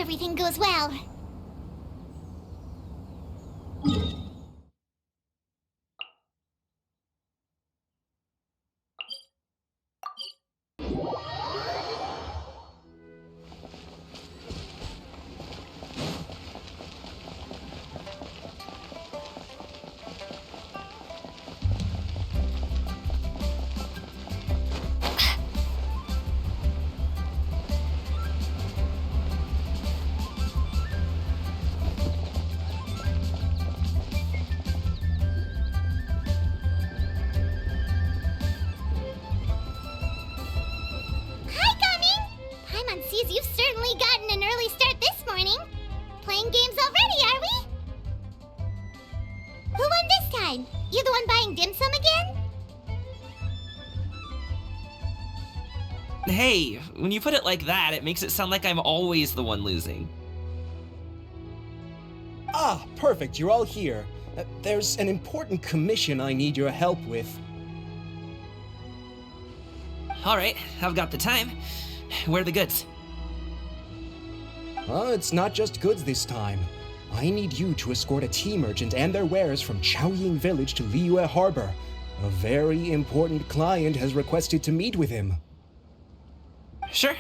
everything goes well. You've certainly gotten an early start this morning. Playing games already, are we? Who won this time? You the one buying dim sum again? Hey, when you put it like that, it makes it sound like I'm always the one losing. Ah, perfect, you're all here. There's an important commission I need your help with. Alright, I've got the time. Where are the goods? It's not just goods this time. I need you to escort a tea merchant and their wares from Chaoying Village to Liyue Harbor. A very important client has requested to meet with him. Sure.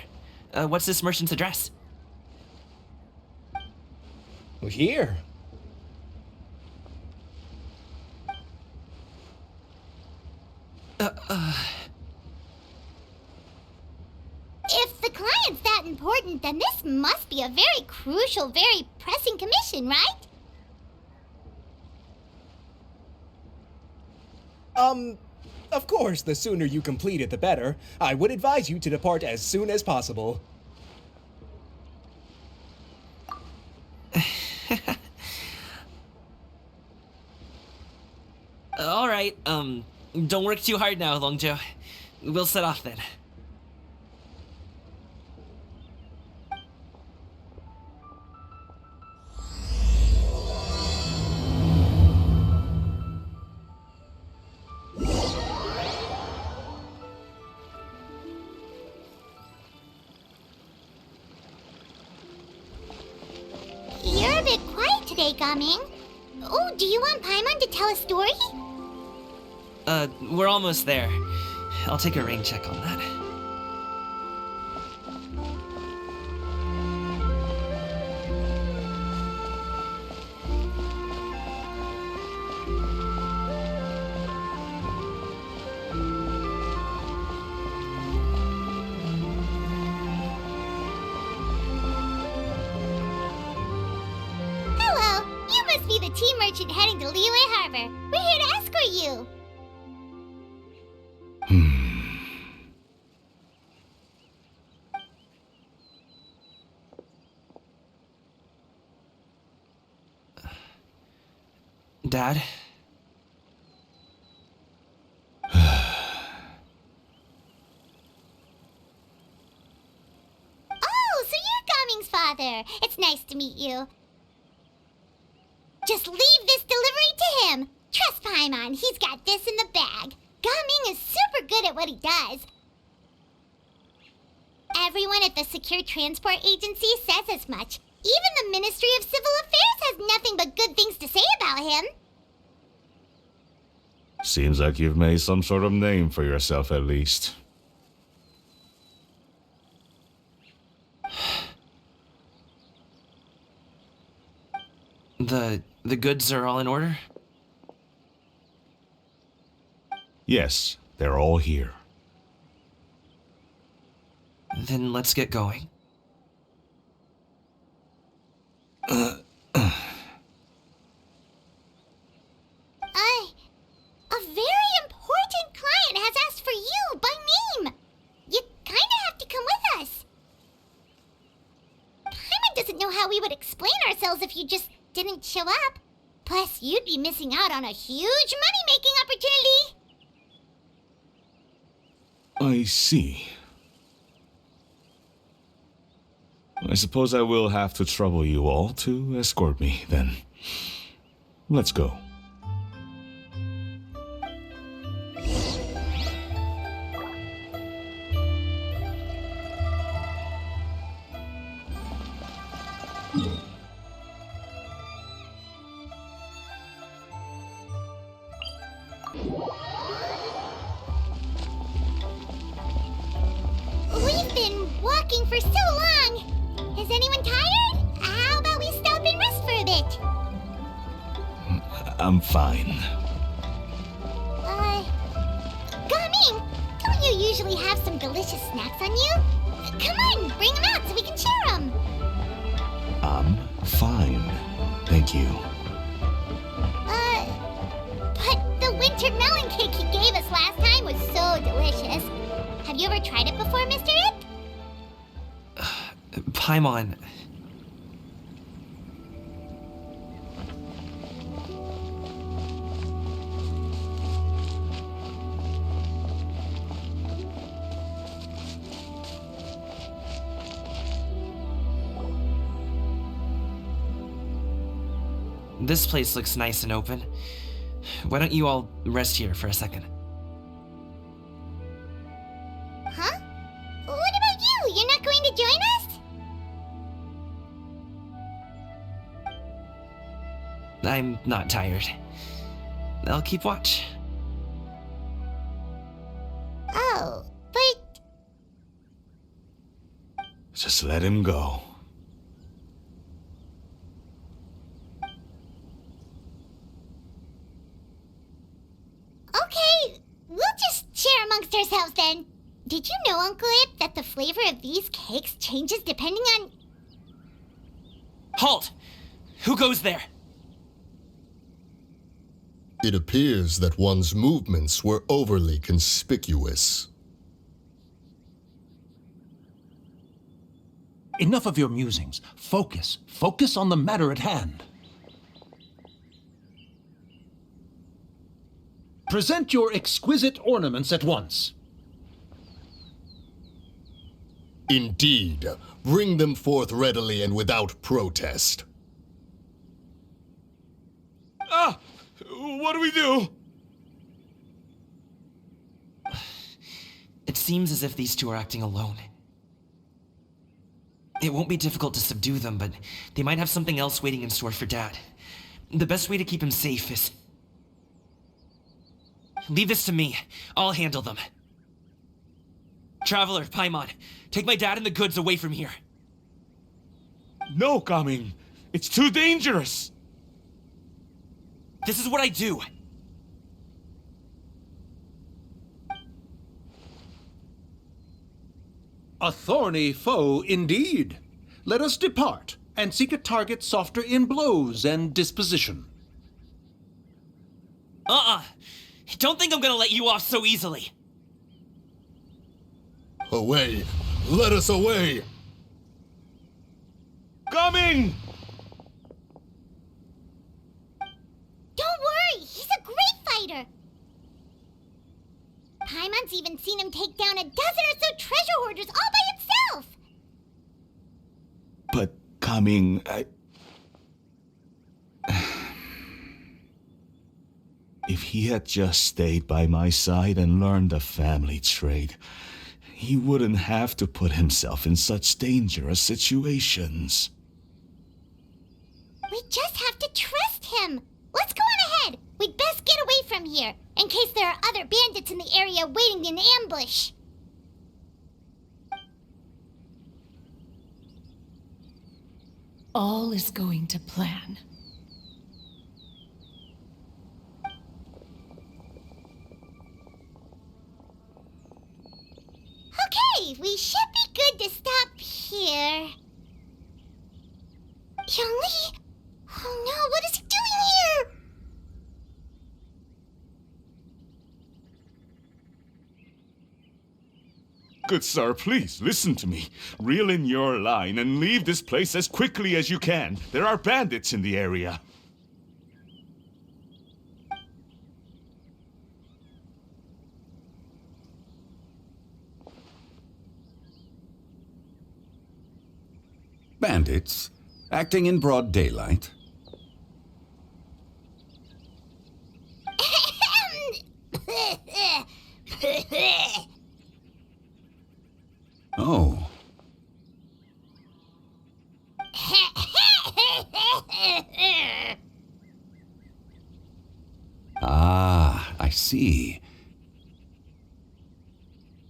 What's this merchant's address? Here. If the client's that important, then this must be a very crucial, very pressing commission, right? Of course, the sooner you complete it, the better. I would advise you to depart as soon as possible. Alright, don't work too hard now, Longzhou. We'll set off then. You're a bit quiet today, Ka Ming. Oh, do you want Paimon to tell a story? We're almost there. I'll take a rain check on that. Hello, you must be the tea merchant heading to Liyue Harbor. We're here to escort you. Dad? Oh, so you're Ka Ming's father. It's nice to meet you. Just leave this delivery to him. Trust Paimon, he's got this in the bag. Ka Ming is super good at what he does. Everyone at the Secure Transport Agency says as much. Even the Ministry of Civil Affairs has nothing but good things to say about him. Seems like you've made some sort of name for yourself at least. The goods are all in order? Yes, they're all here. Then let's get going. A very important client has asked for you by name. You kinda have to come with us. Paimon doesn't know how we would explain ourselves if you just didn't show up. Plus, you'd be missing out on a huge money-making opportunity. I see. I suppose I will have to trouble you all to escort me, then. Let's go. for so long. Is anyone tired? How about we stop and rest for a bit? I'm fine. Ka Ming, don't you usually have some delicious snacks on you? Come on, bring them out so we can share them. I'm fine. Thank you. But the winter melon cake you gave us last time was so delicious. Have you ever tried it before, Mr. Ip? Paimon. This place looks nice and open. Why don't you all rest here for a second? Huh? What about you? You're not going to join us? I'm not tired. I'll keep watch. Oh, but... Just let him go. Okay, we'll just share amongst ourselves then. Did you know, Uncle Ip, that the flavor of these cakes changes depending on... Halt! Who goes there? It appears that one's movements were overly conspicuous. Enough of your musings. Focus. Focus on the matter at hand. Present your exquisite ornaments at once. Indeed, bring them forth readily and without protest. Ah! What do we do? It seems as if these two are acting alone. It won't be difficult to subdue them, but they might have something else waiting in store for Dad. The best way to keep him safe is... Leave this to me. I'll handle them. Traveler, Paimon, take my dad and the goods away from here. No, Ka Ming. It's too dangerous. This is what I do. A thorny foe indeed. Let us depart and seek a target softer in blows and disposition. Don't think I'm gonna let you off so easily. Away! Let us away! Ka Ming! Don't worry, he's a great fighter. Paimon's even seen him take down a dozen or so treasure hoarders all by himself. But, Ka Ming, If he had just stayed by my side and learned the family trade, he wouldn't have to put himself in such dangerous situations. We just have to trust him. Let's go on ahead. We'd best get away from here, in case there are other bandits in the area waiting in ambush. All is going to plan. Okay, we should be good to stop here. Young Li? Oh no, what is he doing here? Good sir, please listen to me. Reel in your line and leave this place as quickly as you can. There are bandits in the area. Bandits? Acting in broad daylight? Oh. Ah, I see.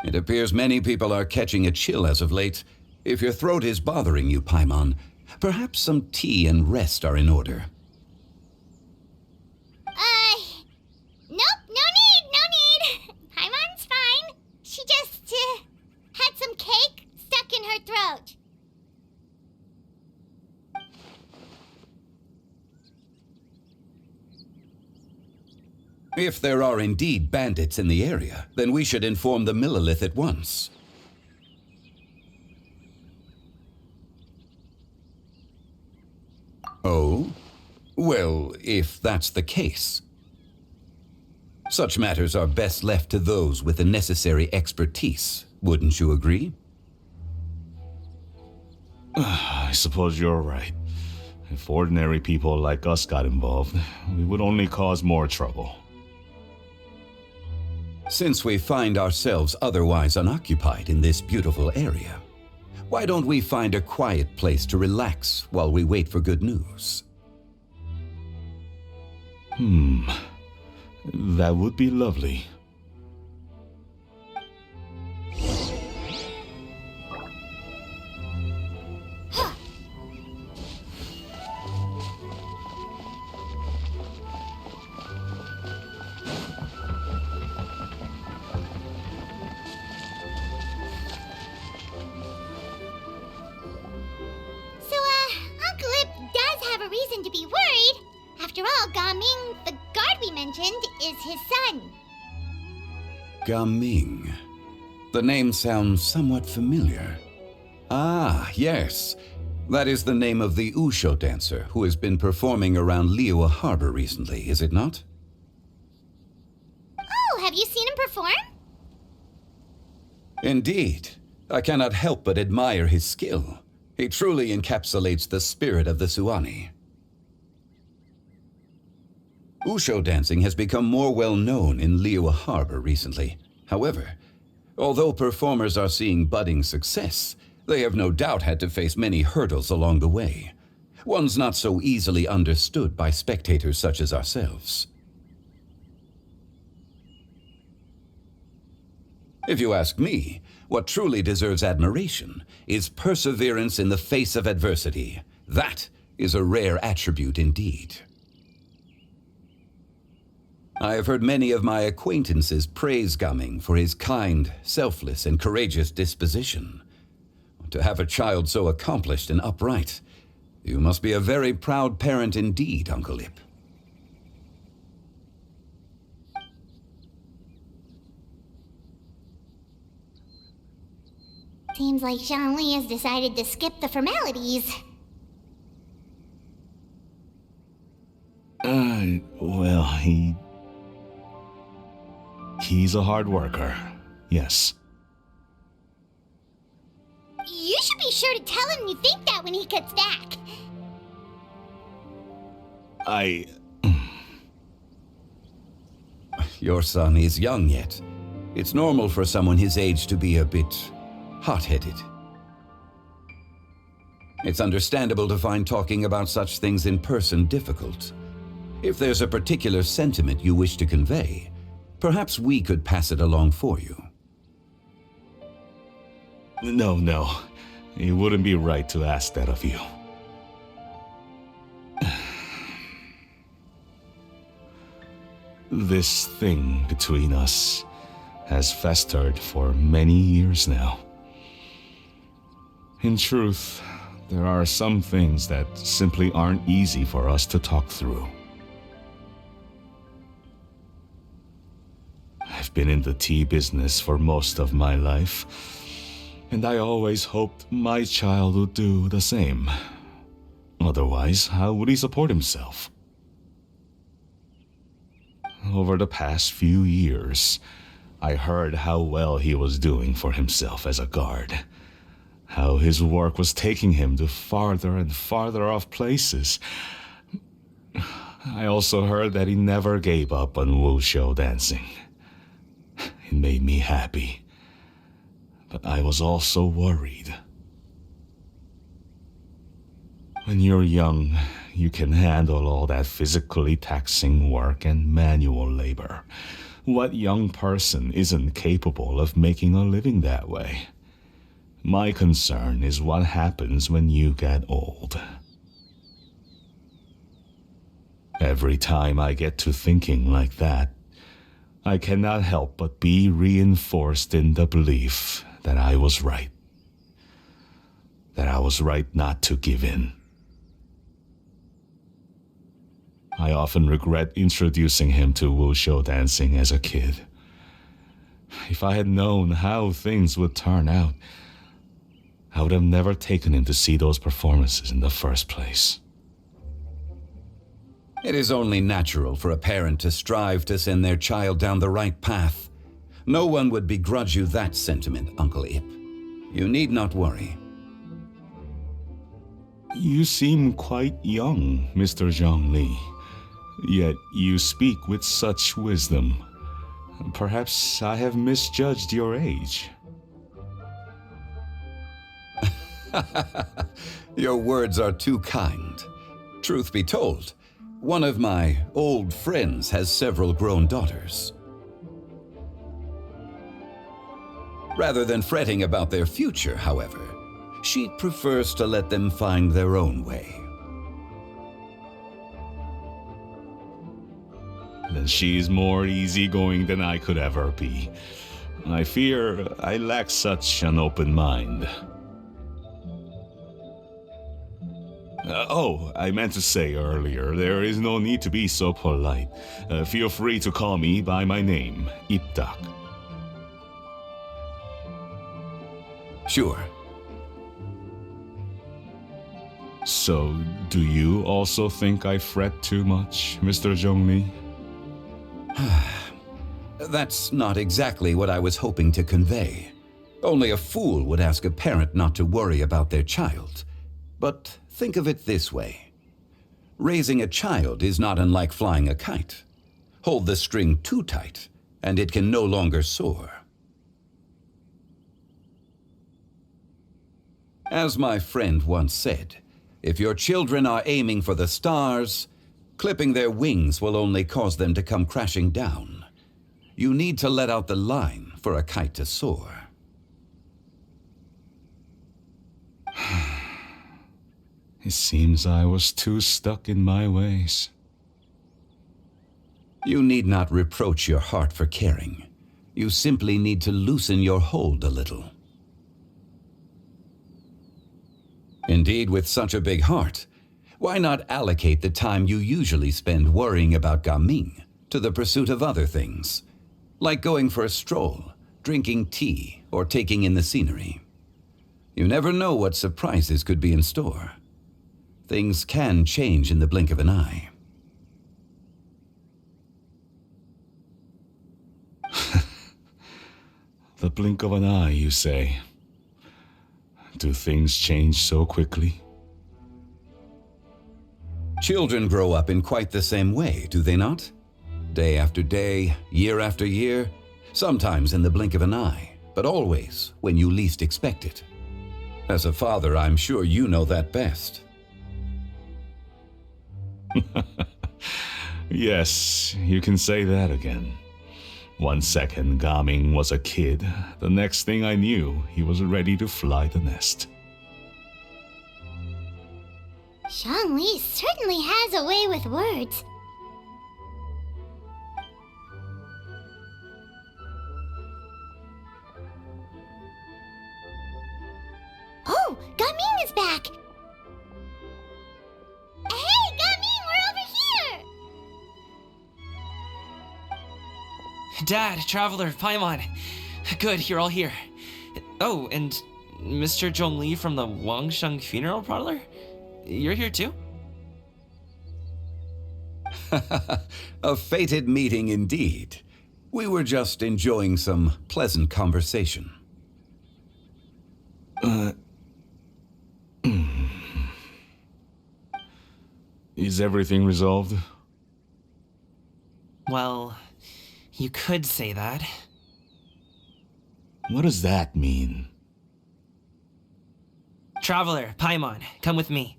It appears many people are catching a chill as of late. If your throat is bothering you, Paimon, perhaps some tea and rest are in order. Nope, no need. Paimon's fine. She just, had some cake stuck in her throat. If there are indeed bandits in the area, then we should inform the Millilith at once. Oh? Well, if that's the case. Such matters are best left to those with the necessary expertise, wouldn't you agree? I suppose you're right. If ordinary people like us got involved, we would only cause more trouble. Since we find ourselves otherwise unoccupied in this beautiful area, why don't we find a quiet place to relax while we wait for good news? That would be lovely. Uncle Ip does have a reason to be worried. After all, Ga Ming, the guard we mentioned, is his son. Ga Ming. The name sounds somewhat familiar. Ah, yes. That is the name of the Wushu dancer who has been performing around Liyue Harbor recently, is it not? Oh, have you seen him perform? Indeed. I cannot help but admire his skill. He truly encapsulates the spirit of the Suani. Wushu dancing has become more well known in Liyue Harbor recently. However, although performers are seeing budding success, they have no doubt had to face many hurdles along the way. Ones not so easily understood by spectators such as ourselves. If you ask me, what truly deserves admiration is perseverance in the face of adversity. That is a rare attribute indeed. I have heard many of my acquaintances praise Ga Ming for his kind, selfless, and courageous disposition. To have a child so accomplished and upright, you must be a very proud parent indeed, Uncle Ip. Seems like Chжун Li has decided to skip the formalities. Well, he's a hard worker, yes. You should be sure to tell him you think that when he gets back. Your son is young yet. It's normal for someone his age to be a bit hot-headed. It's understandable to find talking about such things in person difficult. If there's a particular sentiment you wish to convey, perhaps we could pass it along for you. No. It wouldn't be right to ask that of you. This thing between us has festered for many years now. In truth, there are some things that simply aren't easy for us to talk through. I've been in the tea business for most of my life, and I always hoped my child would do the same. Otherwise, how would he support himself? Over the past few years, I heard how well he was doing for himself as a guard. How his work was taking him to farther and farther off places. I also heard that he never gave up on Wushu dancing. It made me happy. But I was also worried. When you're young, you can handle all that physically taxing work and manual labor. What young person isn't capable of making a living that way? My concern is what happens when you get old. Every time I get to thinking like that, I cannot help but be reinforced in the belief that I was right. That I was right not to give in. I often regret introducing him to wushou dancing as a kid. If I had known how things would turn out, I would have never taken him to see those performances in the first place. It is only natural for a parent to strive to send their child down the right path. No one would begrudge you that sentiment, Uncle Ip. You need not worry. You seem quite young, Mr. Chjun Li. Yet you speak with such wisdom. Perhaps I have misjudged your age. Your words are too kind. Truth be told, one of my old friends has several grown daughters. Rather than fretting about their future, however, she prefers to let them find their own way. Then she's more easygoing than I could ever be. I fear I lack such an open mind. I meant to say earlier, there is no need to be so polite. Feel free to call me by my name, Ipdak. Sure. So, do you also think I fret too much, Mr. Chjun Li? That's not exactly what I was hoping to convey. Only a fool would ask a parent not to worry about their child. But think of it this way. Raising a child is not unlike flying a kite. Hold the string too tight, and it can no longer soar. As my friend once said, if your children are aiming for the stars, clipping their wings will only cause them to come crashing down. You need to let out the line for a kite to soar. It seems I was too stuck in my ways. You need not reproach your heart for caring. You simply need to loosen your hold a little. Indeed, with such a big heart, why not allocate the time you usually spend worrying about Ka Ming to the pursuit of other things, like going for a stroll, drinking tea, or taking in the scenery? You never know what surprises could be in store. Things can change in the blink of an eye. The blink of an eye, you say? Do things change so quickly? Children grow up in quite the same way, do they not? Day after day, year after year, sometimes in the blink of an eye, but always when you least expect it. As a father, I'm sure you know that best. Yes, you can say that again. 1 second, Ka Ming was a kid. The next thing I knew, he was ready to fly the nest. Chjun Li certainly has a way with words. Oh, Ka Ming is back! Hey, Ka Ming, we're over here! Dad, Traveler, Paimon. Good, you're all here. Oh, and Mr. Chjun Li from the Wangsheng Funeral Parlor? You're here too? A fated meeting indeed. We were just enjoying some pleasant conversation. Is everything resolved? Well, you could say that. What does that mean? Traveler, Paimon, come with me.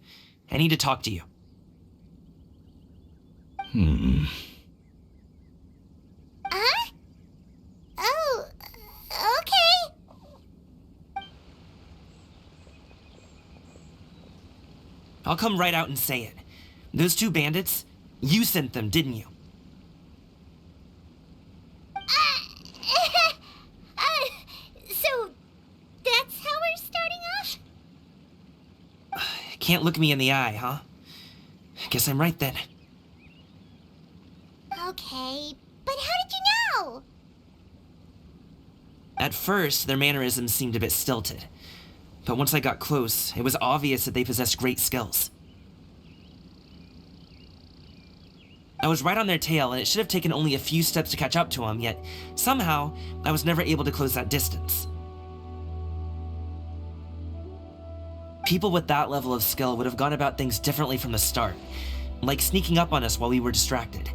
I need to talk to you. Huh? Oh, okay. I'll come right out and say it. Those two bandits, you sent them, didn't you? So that's how we're starting off? Can't look me in the eye, huh? Guess I'm right then. Okay, but how did you know? At first, their mannerisms seemed a bit stilted. But once I got close, it was obvious that they possessed great skills. I was right on their tail, and it should have taken only a few steps to catch up to them, yet somehow, I was never able to close that distance. People with that level of skill would have gone about things differently from the start, like sneaking up on us while we were distracted.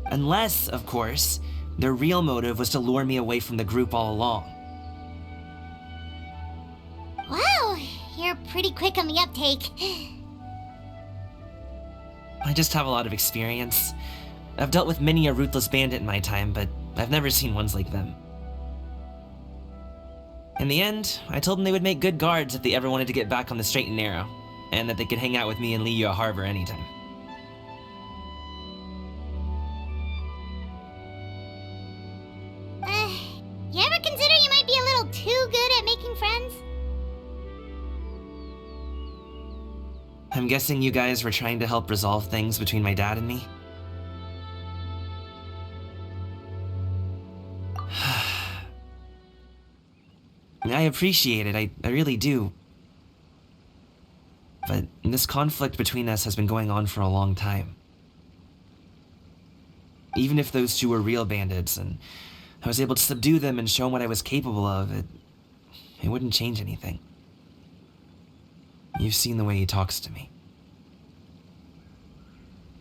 Unless, of course, their real motive was to lure me away from the group all along. Wow, you're pretty quick on the uptake. I just have a lot of experience. I've dealt with many a ruthless bandit in my time, but I've never seen ones like them. In the end, I told them they would make good guards if they ever wanted to get back on the straight and narrow, and that they could hang out with me in Liyue Harbor anytime. You ever consider you might be a little too good at making friends? I'm guessing you guys were trying to help resolve things between my dad and me? I appreciate it, I really do. But this conflict between us has been going on for a long time. Even if those two were real bandits, and I was able to subdue them and show them what I was capable of, it wouldn't change anything. You've seen the way he talks to me.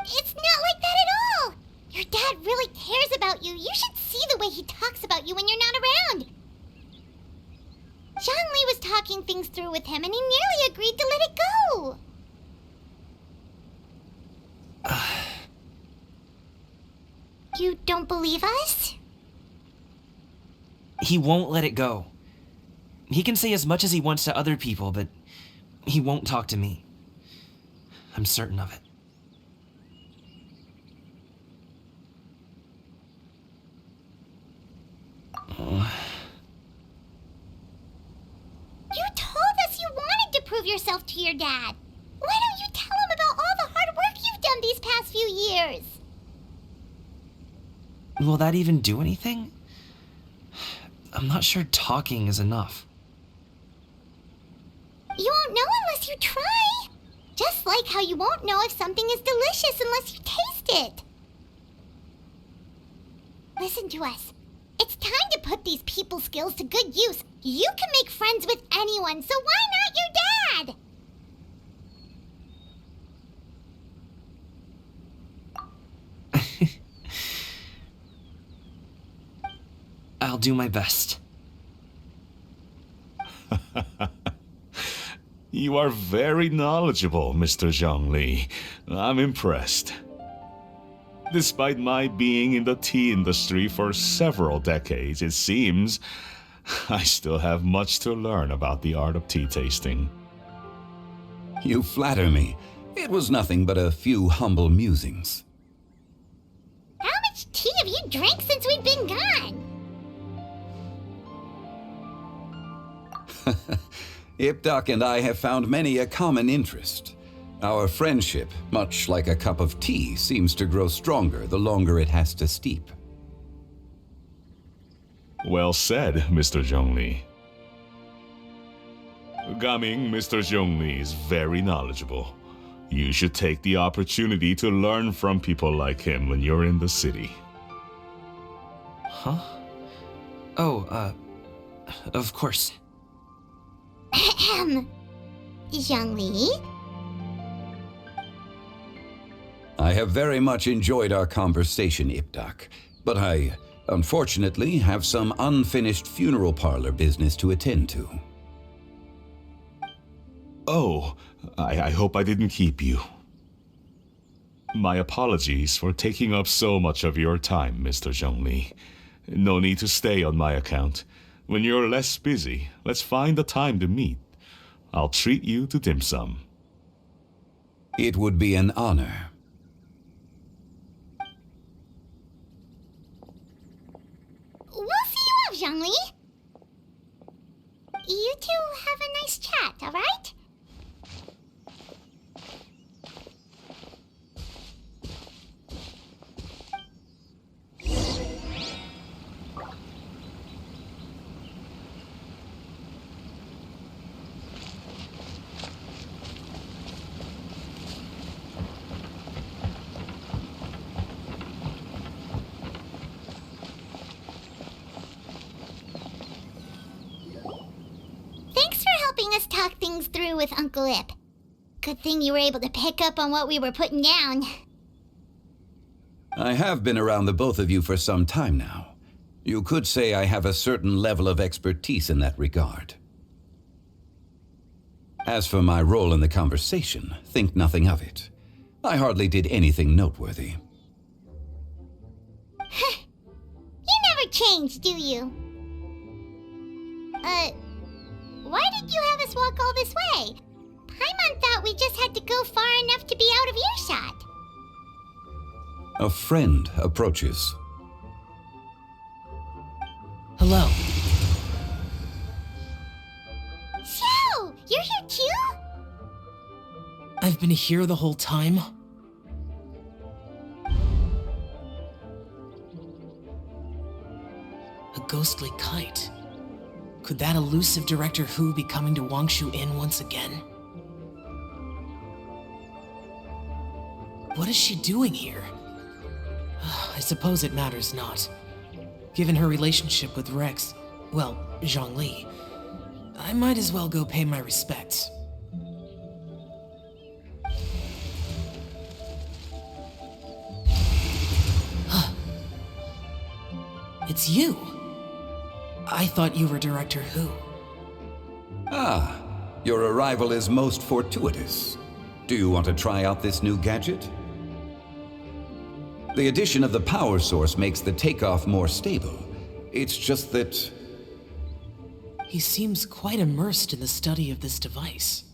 It's not like that at all! Your dad really cares about you. You should see the way he talks about you when you're not around. Zhang Li was talking things through with him, and he nearly agreed to let it go. You don't believe us? He won't let it go. He can say as much as he wants to other people, but he won't talk to me. I'm certain of it. You told us you wanted to prove yourself to your dad. Why don't you tell him about all the hard work you've done these past few years? Will that even do anything? I'm not sure talking is enough. You won't know unless you try. Just like how you won't know if something is delicious unless you taste it. Listen to us. It's time to put these people skills to good use. You can make friends with anyone, so why not your dad? I'll do my best. You are very knowledgeable, Mr. Zhang Li. I'm impressed. Despite my being in the tea industry for several decades, it seems I still have much to learn about the art of tea tasting. You flatter me. It was nothing but a few humble musings. How much tea have you drank since we've been gone? Ipdak and I have found many a common interest. Our friendship, much like a cup of tea, seems to grow stronger the longer it has to steep. Well said, Mr. Zhang Li. Gaming, Mr. Zhang Li is very knowledgeable. You should take the opportunity to learn from people like him when you're in the city. Huh? Oh, of course. Ahem. Zhang Li? I have very much enjoyed our conversation, Ipdak, but I, unfortunately, have some unfinished funeral parlor business to attend to. Oh, I hope I didn't keep you. My apologies for taking up so much of your time, Mr. Zhang Li. No need to stay on my account. When you're less busy, let's find a time to meet. I'll treat you to dim sum. It would be an honor. We'll see you off, Zhang Li. You two have a nice chat, all right? Us talk things through with Uncle Ip. Good thing you were able to pick up on what we were putting down. I have been around the both of you for some time now. You could say I have a certain level of expertise in that regard. As for my role in the conversation, think nothing of it. I hardly did anything noteworthy. You never change, do you? Why did you have us walk all this way? Paimon thought we just had to go far enough to be out of earshot. A friend approaches. Hello. So, you're here too? I've been here the whole time. A ghostly kite. Could that elusive Director Hu be coming to Wangshu Inn once again? What is she doing here? I suppose it matters not. Given her relationship with Rex, well, Zhang Li, I might as well go pay my respects. It's you! I thought you were Director Hu. Ah, your arrival is most fortuitous. Do you want to try out this new gadget? The addition of the power source makes the takeoff more stable. It's just that... He seems quite immersed in the study of this device.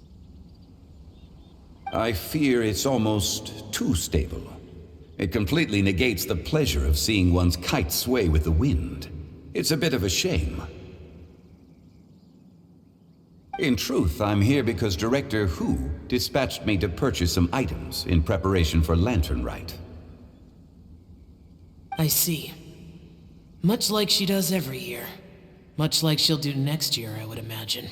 I fear it's almost too stable. It completely negates the pleasure of seeing one's kite sway with the wind. It's a bit of a shame. In truth, I'm here because Director Hu dispatched me to purchase some items in preparation for Lantern Rite. I see. Much like she does every year. Much like she'll do next year, I would imagine.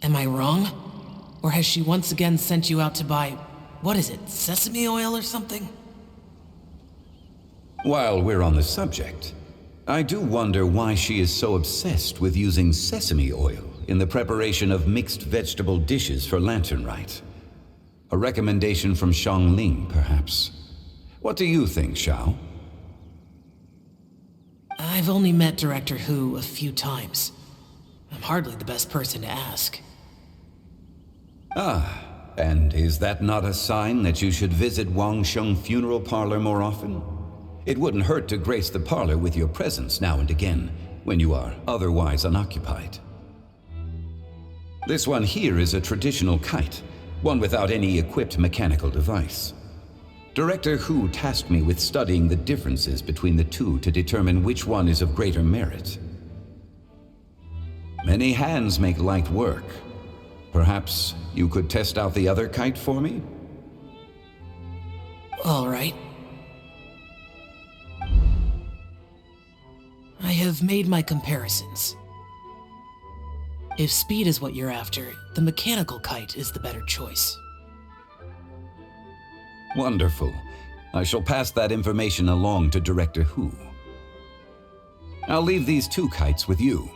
Am I wrong? Or has she once again sent you out to buy, what is it, sesame oil or something? While we're on the subject, I do wonder why she is so obsessed with using sesame oil in the preparation of mixed vegetable dishes for Lantern Rite. A recommendation from Xiangling, perhaps. What do you think, Xiao? I've only met Director Hu a few times. I'm hardly the best person to ask. Ah, and is that not a sign that you should visit Wangsheng Funeral Parlor more often? It wouldn't hurt to grace the parlor with your presence now and again, when you are otherwise unoccupied. This one here is a traditional kite, one without any equipped mechanical device. Director Hu tasked me with studying the differences between the two to determine which one is of greater merit. Many hands make light work. Perhaps you could test out the other kite for me? All right. I have made my comparisons. If speed is what you're after, the mechanical kite is the better choice. Wonderful. I shall pass that information along to Director Hu. I'll leave these two kites with you.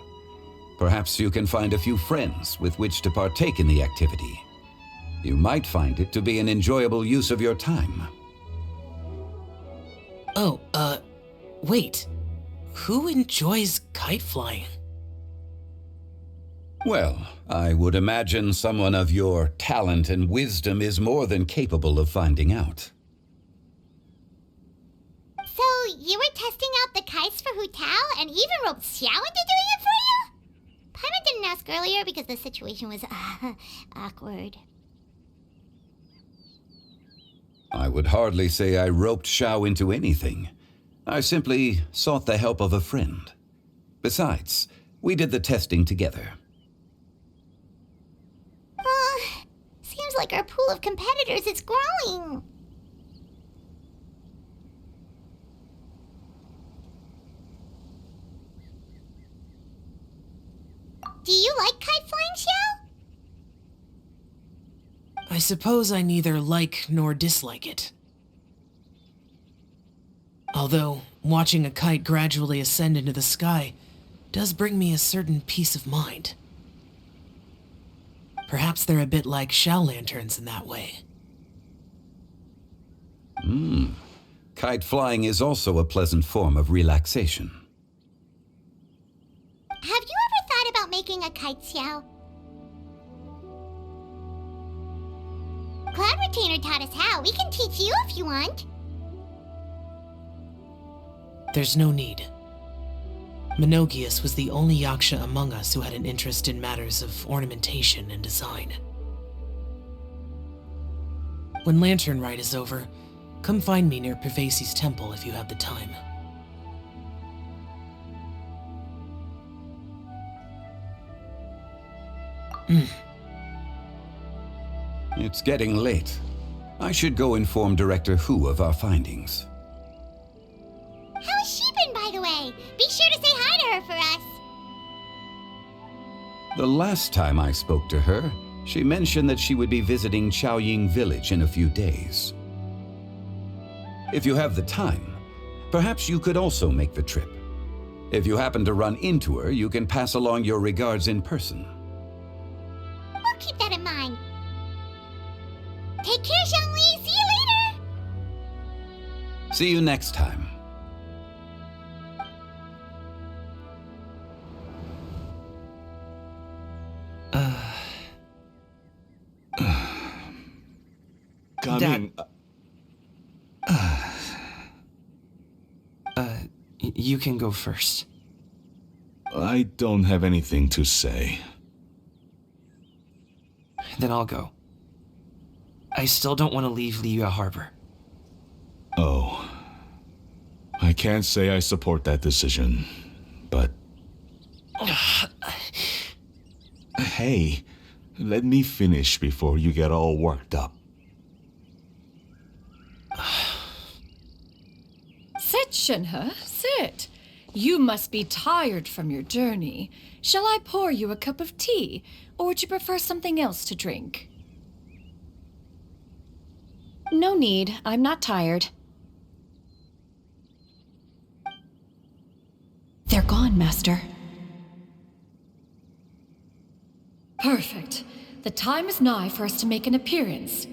Perhaps you can find a few friends with which to partake in the activity. You might find it to be an enjoyable use of your time. Oh, wait. Who enjoys kite flying? Well, I would imagine someone of your talent and wisdom is more than capable of finding out. So, for Hu Tao and even roped Xiao into doing it for you? Paimon didn't ask earlier because the situation was awkward. I would hardly say I roped Xiao into anything. I simply sought the help of a friend. Besides, we did the testing together. Seems like our pool of competitors is growing. Do you like kite flying, Xiao? I suppose I neither like nor dislike it. Although, watching a kite gradually ascend into the sky does bring me a certain peace of mind. Perhaps they're a bit like Xiao lanterns in that way. Kite flying is also a pleasant form of relaxation. Have you ever thought about making a kite, Xiao? Cloud Retainer taught us how. We can teach you if you want. There's no need. Menogius was the only yaksha among us who had an interest in matters of ornamentation and design. When Lantern Rite is over, come find me near Pervasi's temple if you have the time. It's getting late. I should go inform Director Hu of our findings. How's she been, by the way? Be sure to say hi to her for us. The last time I spoke to her, she mentioned that she would be visiting Chaoying Village in a few days. If you have the time, perhaps you could also make the trip. If you happen to run into her, you can pass along your regards in person. We'll keep that in mind. Take care, Zhang Li. See you later. See you next time. Ka Dad. Min, You can go first. I don't have anything to say. Then I'll go. I still don't want to leave Liyue Harbor. Oh. I can't say I support that decision, but... Hey, let me finish before you get all worked up. Sit, Shenhe, sit. You must be tired from your journey. Shall I pour you a cup of tea, or would you prefer something else to drink? No need. I'm not tired. They're gone, Master. Perfect. The time is nigh for us to make an appearance.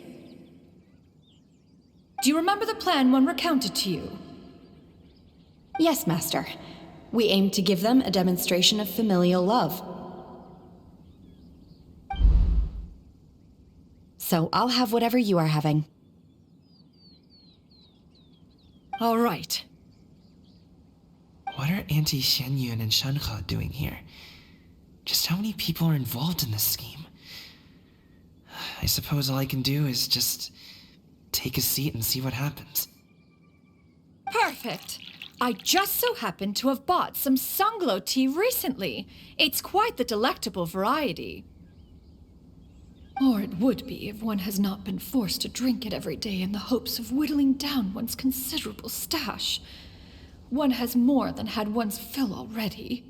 Do you remember the plan one recounted to you? Yes, Master. We aim to give them a demonstration of familial love. So I'll have whatever you are having. All right. What are Auntie Sянь Yun and Shenhe doing here? Just how many people are involved in this scheme? I suppose all I can do is just take a seat and see what happens. Perfect. I just so happen to have bought some Sunglow tea recently. It's quite the delectable variety. Or it would be if one has not been forced to drink it every day in the hopes of whittling down one's considerable stash. One has more than had one's fill already.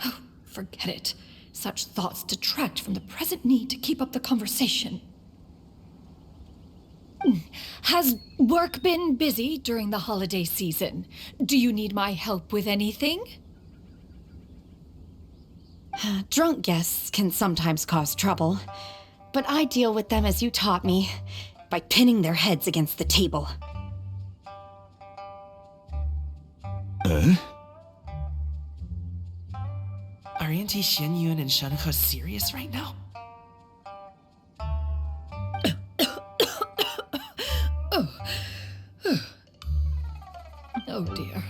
Oh, forget it. Such thoughts detract from the present need to keep up the conversation. Has work been busy during the holiday season? Do you need my help with anything? Drunk guests can sometimes cause trouble, but I deal with them as you taught me, by pinning their heads against the table. Are Auntie Sянь Yun and Shenhe serious right now? Oh dear.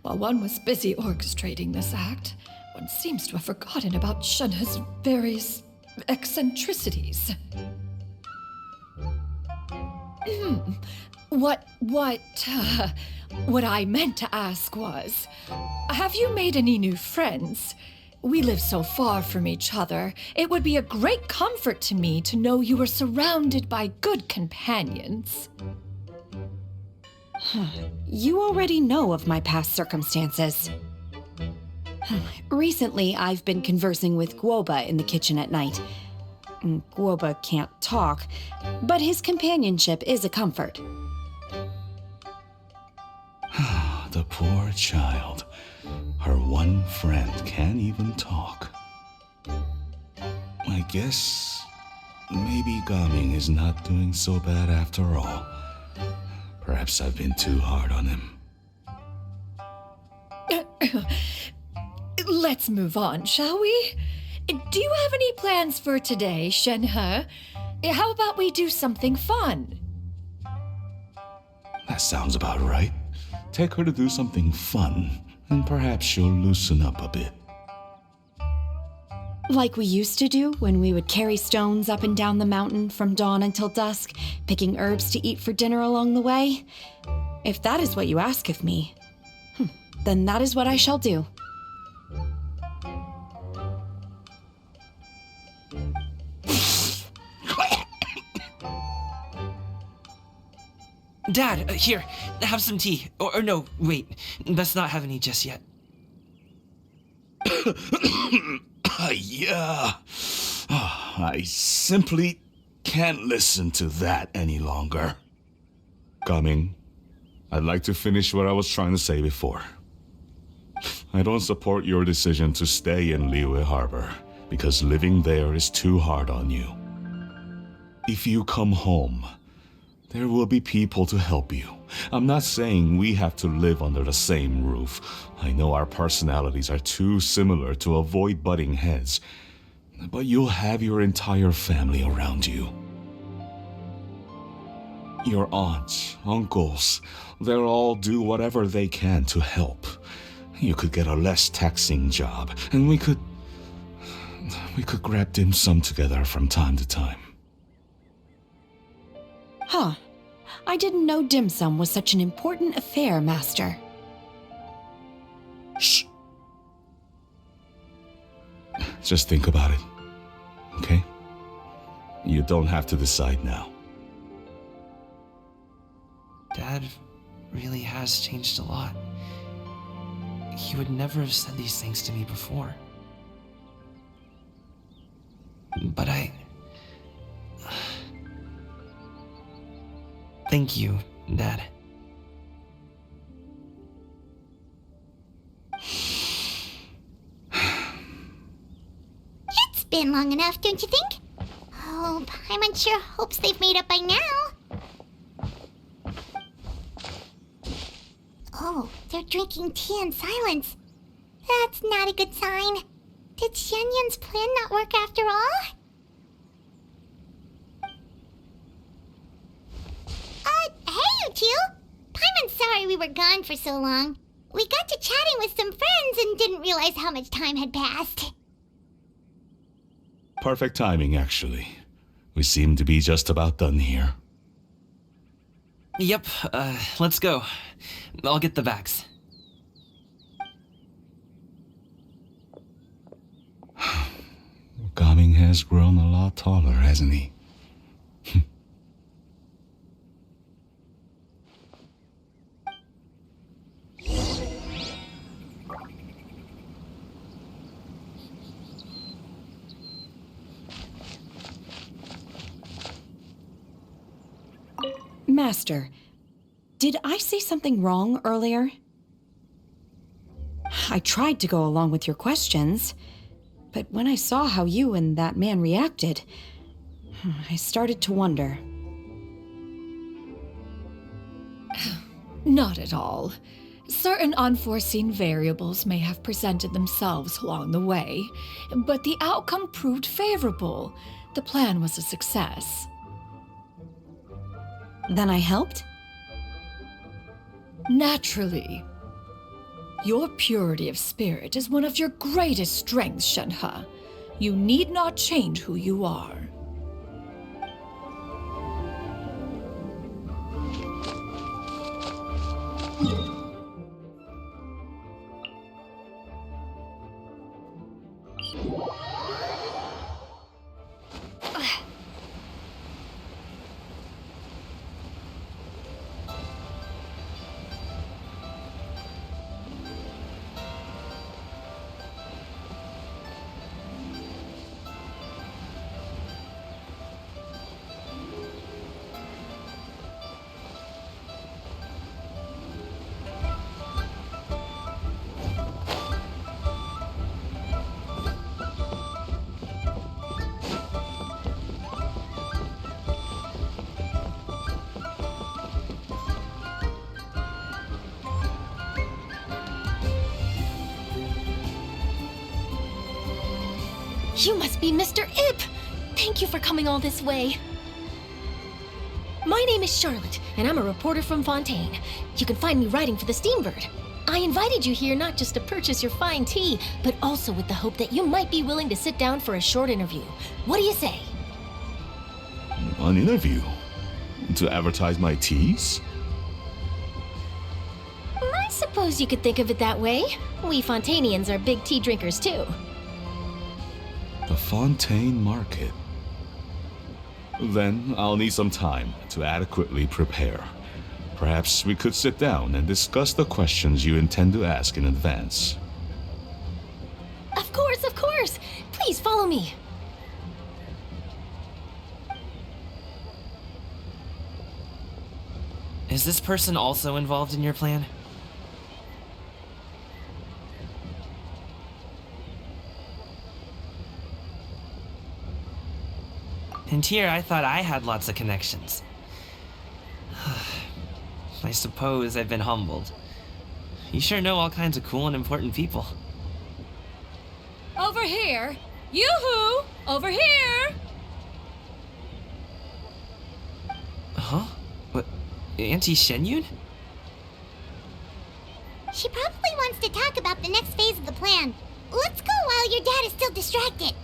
While one was busy orchestrating this act, one seems to have forgotten about Shenhe's various eccentricities. What I meant to ask was, have you made any new friends? We live so far from each other. It would be a great comfort to me to know you were surrounded by good companions. You already know of my past circumstances. Recently, I've been conversing with Guoba in the kitchen at night. Guoba can't talk, but his companionship is a comfort. The poor child. Her one friend can't even talk. I guess maybe Gaming is not doing so bad after all. Perhaps I've been too hard on him. Let's move on, shall we? Do you have any plans for today, Shenhe? How about we do something fun? That sounds about right. Take her to do something fun, and perhaps she'll loosen up a bit. Like we used to do when we would carry stones up and down the mountain from dawn until dusk, picking herbs to eat for dinner along the way? If that is what you ask of me, then that is what I shall do. Dad, here, have some tea. Or no, wait, let's not have any just yet. Yeah. I simply can't listen to that any longer. Coming. I'd like to finish what I was trying to say before. I don't support your decision to stay in Liyue Harbor, because living there is too hard on you. If you come home, there will be people to help you. I'm not saying we have to live under the same roof. I know our personalities are too similar to avoid butting heads. But you'll have your entire family around you. Your aunts, uncles, they'll all do whatever they can to help. You could get a less taxing job, and we could grab dim sum together from time to time. Huh. I didn't know dim sum was such an important affair, Master. Shh. Just think about it, okay? You don't have to decide now. Dad really has changed a lot. He would never have said these things to me before. But thank you, Dad. It's been long enough, don't you think? Oh, Paimon sure hopes they've made up by now. Oh, they're drinking tea in silence. That's not a good sign. Did Sянь Yun's plan not work after all? Hey, you two! Paimon's sorry we were gone for so long. We got to chatting with some friends and didn't realize how much time had passed. Perfect timing, actually. We seem to be just about done here. Yep, let's go. I'll get the bags. Gaming has grown a lot taller, hasn't he? Master, did I say something wrong earlier? I tried to go along with your questions, but when I saw how you and that man reacted, I started to wonder. Not at all. Certain unforeseen variables may have presented themselves along the way, but the outcome proved favorable. The plan was a success. Then I helped? Naturally. Your purity of spirit is one of your greatest strengths, Shenhe. You need not change who you are. You must be Mr. Ip! Thank you for coming all this way. My name is Charlotte, and I'm a reporter from Fontaine. You can find me writing for the Steambird. I invited you here not just to purchase your fine tea, but also with the hope that you might be willing to sit down for a short interview. What do you say? An interview? To advertise my teas? I suppose you could think of it that way. We Fontainians are big tea drinkers too. The Fontaine Market. Then I'll need some time to adequately prepare. Perhaps we could sit down and discuss the questions you intend to ask in advance. Of course, of course! Please follow me. Is this person also involved in your plan? And here I thought I had lots of connections. I suppose I've been humbled. You sure know all kinds of cool and important people. Over here! Yoo-hoo! Over here! Huh? What? Auntie Shen Yun? She probably wants to talk about the next phase of the plan. Let's go while your dad is still distracted.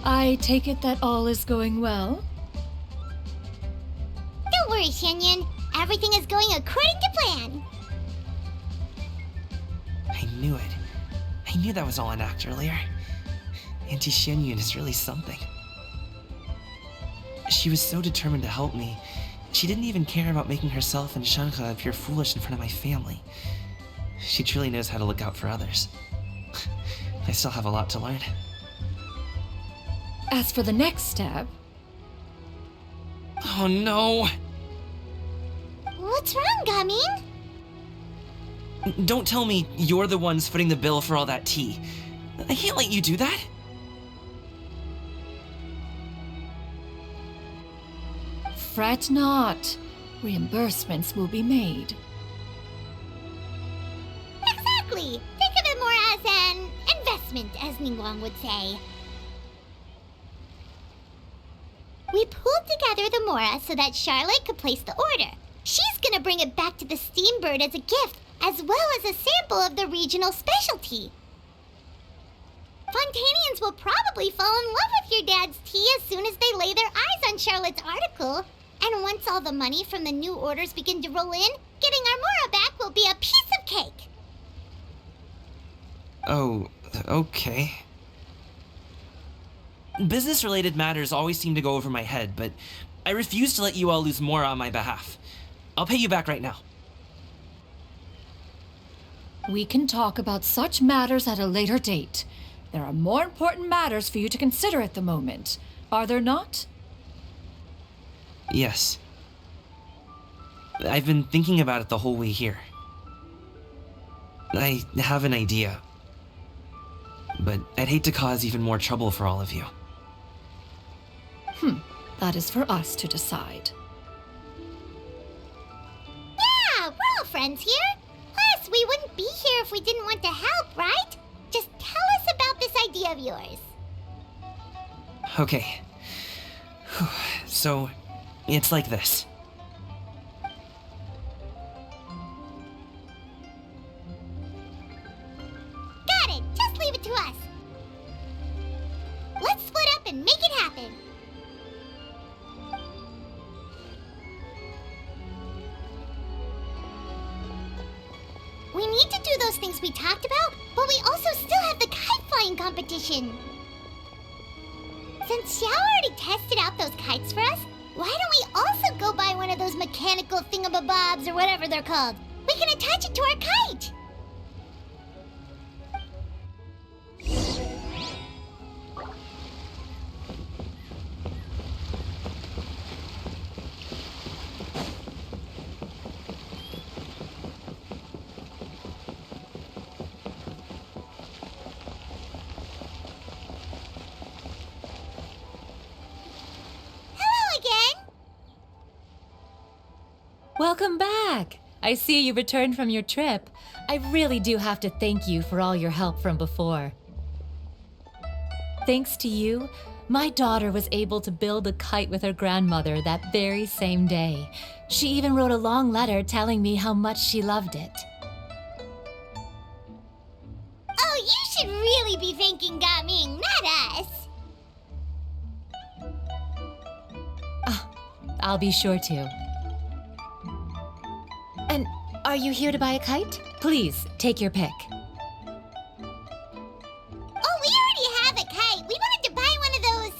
I take it that all is going well? Don't worry, Sянь Yun. Everything is going according to plan. I knew it. I knew that was all an act earlier. Auntie Shen Yun is really something. She was so determined to help me. She didn't even care about making herself and Shenhe appear foolish in front of my family. She truly knows how to look out for others. I still have a lot to learn. As for the next step... Oh no! What's wrong, Ka Min? Don't tell me you're the ones footing the bill for all that tea. I can't let you do that. Fret not. Reimbursements will be made. Exactly! Think of it more as an investment, as Ningguang would say. We pulled together the Mora so that Charlotte could place the order. She's gonna bring it back to the Steambird as a gift, as well as a sample of the regional specialty. Fontainians will probably fall in love with your dad's tea as soon as they lay their eyes on Charlotte's article. And once all the money from the new orders begin to roll in, getting our Mora back will be a piece of cake. Oh, okay. Business-related matters always seem to go over my head, but I refuse to let you all lose more on my behalf. I'll pay you back right now. We can talk about such matters at a later date. There are more important matters for you to consider at the moment, are there not? Yes. I've been thinking about it the whole way here. I have an idea, but I'd hate to cause even more trouble for all of you. That is for us to decide. Yeah, we're all friends here. Plus, we wouldn't be if we didn't want to help, right? Just tell us about this idea of yours. Okay. So, it's like this. Got it! Just leave it to us. Let's split up and make it happen. We need to do those things we talked about, but we also still have the kite flying competition. Since Xiao already tested out those kites for us, why don't we also go buy one of those mechanical thingamabobs or whatever they're called? We can attach it to our kite. Welcome back! I see you returned from your trip. I really do have to thank you for all your help from before. Thanks to you, my daughter was able to build a kite with her grandmother that very same day. She even wrote a long letter telling me how much she loved it. Oh, you should really be thanking Ka Minom, not us. I'll be sure to. And are you here to buy a kite? Please, take your pick. Oh, we already have a kite. We wanted to buy one of those,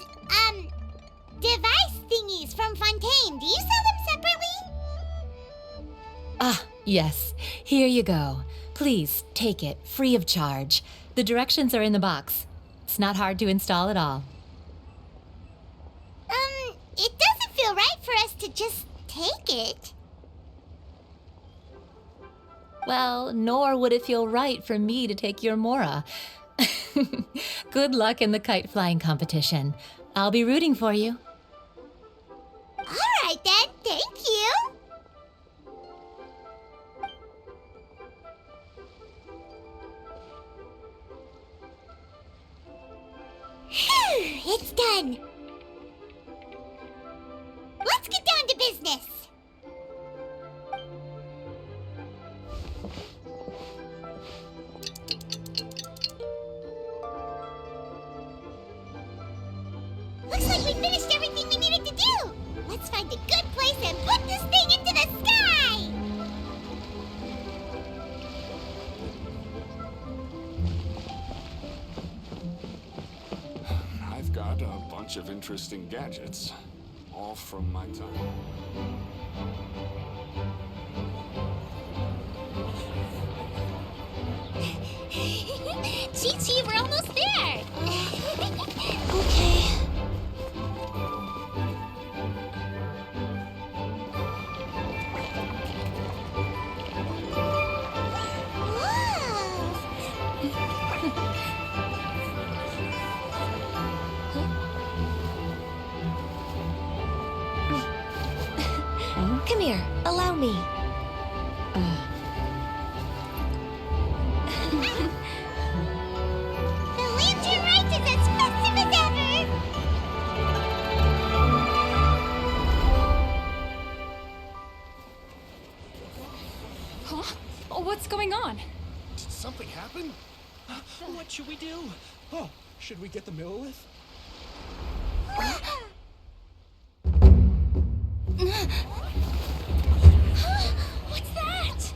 device thingies from Fontaine. Do you sell them separately? Yes. Here you go. Please, take it, free of charge. The directions are in the box. It's not hard to install at all. It doesn't feel right for us to just take it. Well, nor would it feel right for me to take your Mora. Good luck in the kite flying competition. I'll be rooting for you. All right then, thank you. Phew, it's done. Let's get down to business. Looks like we finished everything we needed to do. Let's find a good place and put this thing into the sky. I've got a bunch of interesting gadgets, all from my time. Chi-Chi, we're almost there. Okay. Come here, allow me. The lantern rite is as festive as ever. Huh? What's going on? Did something happen? What should we do? Oh, should we get the Millilith? What's that?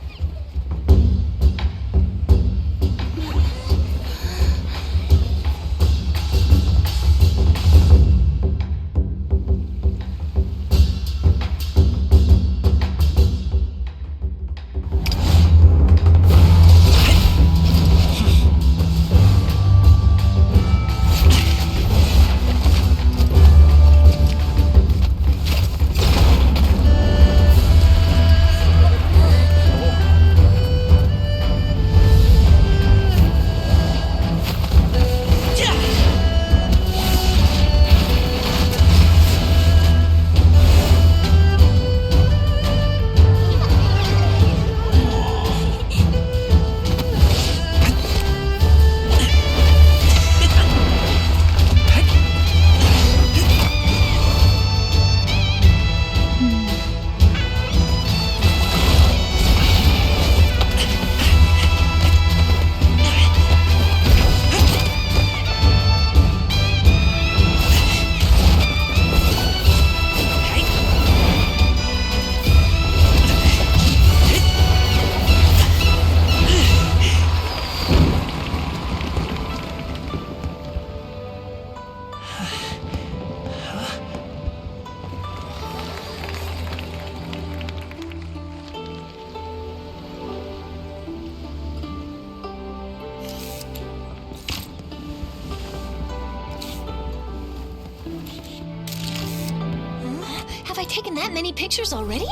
taken that many pictures already?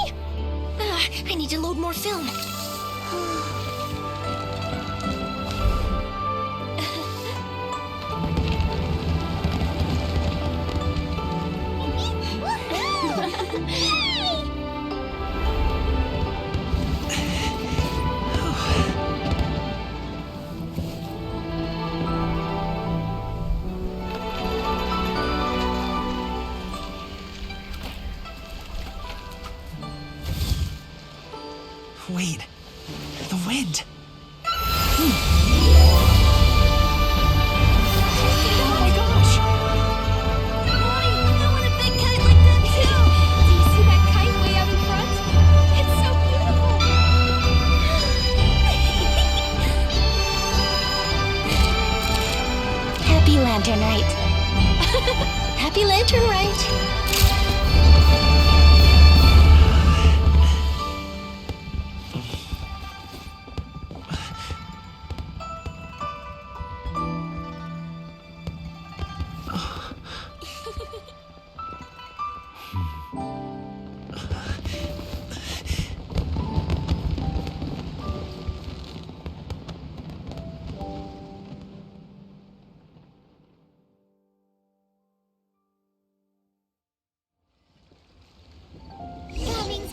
I need to load more film. Wait, the wind. Oh my gosh! Mommy, I want a big kite like that too! Do you see that kite way out in front? It's so beautiful! Happy Lantern Rite. Happy Lantern Rite!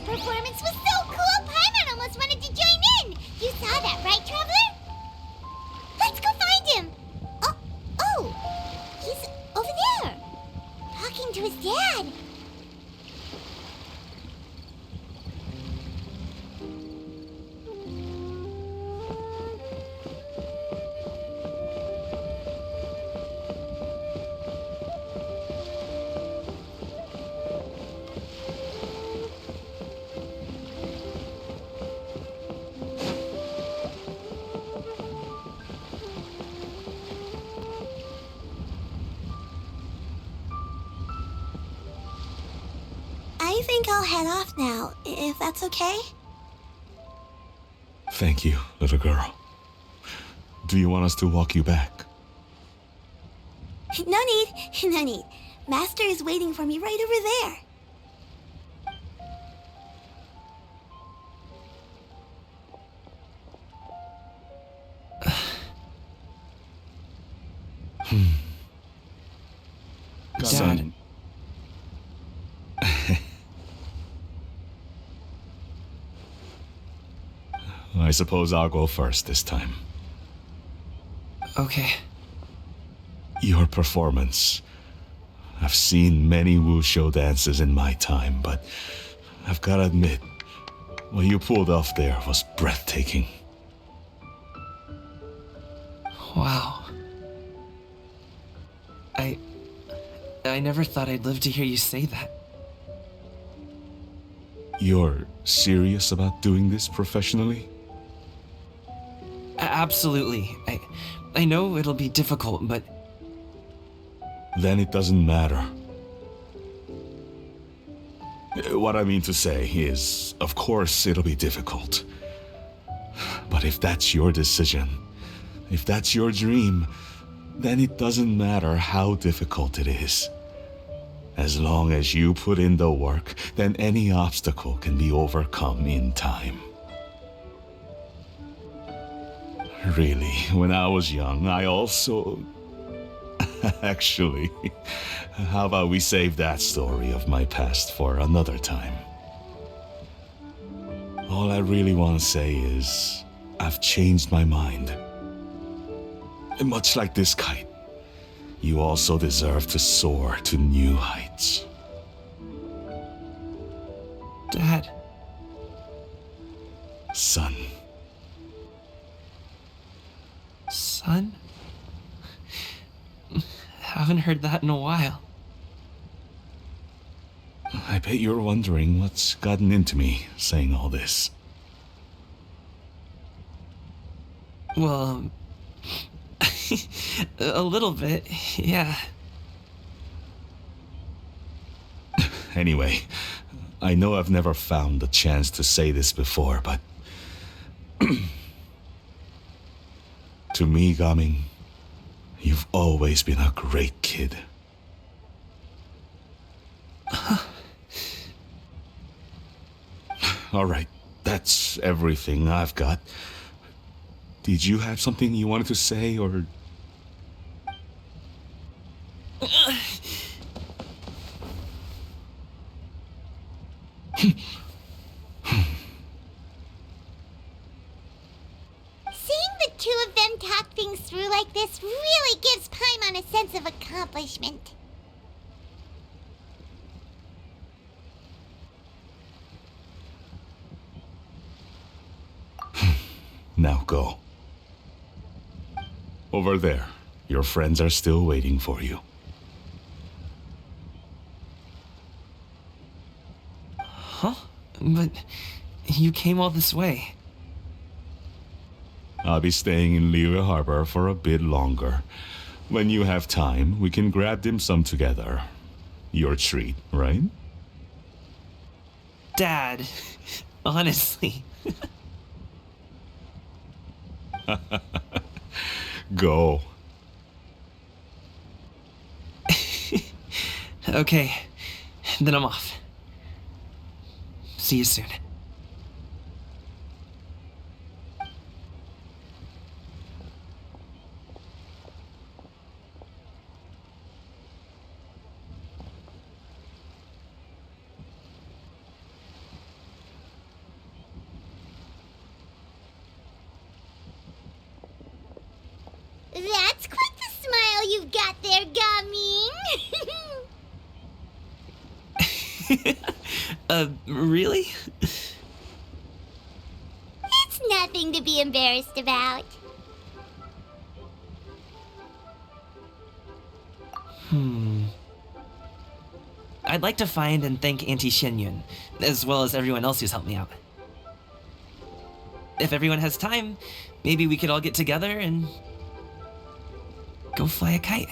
Performance was so cool, Paimon almost wanted to join in! You saw that, right, Traveler? Let's go find him! Oh! He's over there! Talking to his dad! I think I'll head off now, if that's okay? Thank you, little girl. Do you want us to walk you back? No need. Master is waiting for me right over there. Dad. I suppose I'll go first this time. Okay. Your performance. I've seen many wushou dances in my time, but I've gotta admit, what you pulled off there was breathtaking. Wow. I never thought I'd live to hear you say that. You're serious about doing this professionally? Absolutely. I know it'll be difficult, but... Then it doesn't matter. What I mean to say is, of course it'll be difficult. But if that's your decision, if that's your dream, then it doesn't matter how difficult it is. As long as you put in the work, then any obstacle can be overcome in time. Really, when I was young, I also... Actually, how about we save that story of my past for another time? All I really want to say is, I've changed my mind. And much like this kite, you also deserve to soar to new heights. Dad. Son. Son? Haven't heard that in a while. I bet you're wondering what's gotten into me saying all this. Well, a little bit, yeah. Anyway, I know I've never found the chance to say this before, but... to me, Gaming, you've always been a great kid. All right, that's everything I've got. Did you have something you wanted to say, or... Seeing the two of them talk things through like this really gives Paimon a sense of accomplishment. Now go. Over there. Your friends are still waiting for you. Huh? But you came all this way. I'll be staying in Liyue Harbor for a bit longer. When you have time, we can grab dim sum together. Your treat, right? Dad, honestly. Go. Okay, then I'm off. See you soon. That's quite the smile you've got there, Ka Min. Really? It's nothing to be embarrassed about. I'd like to find and thank Auntie Sянь Юнь, as well as everyone else who's helped me out. If everyone has time, maybe we could all get together and go fly a kite.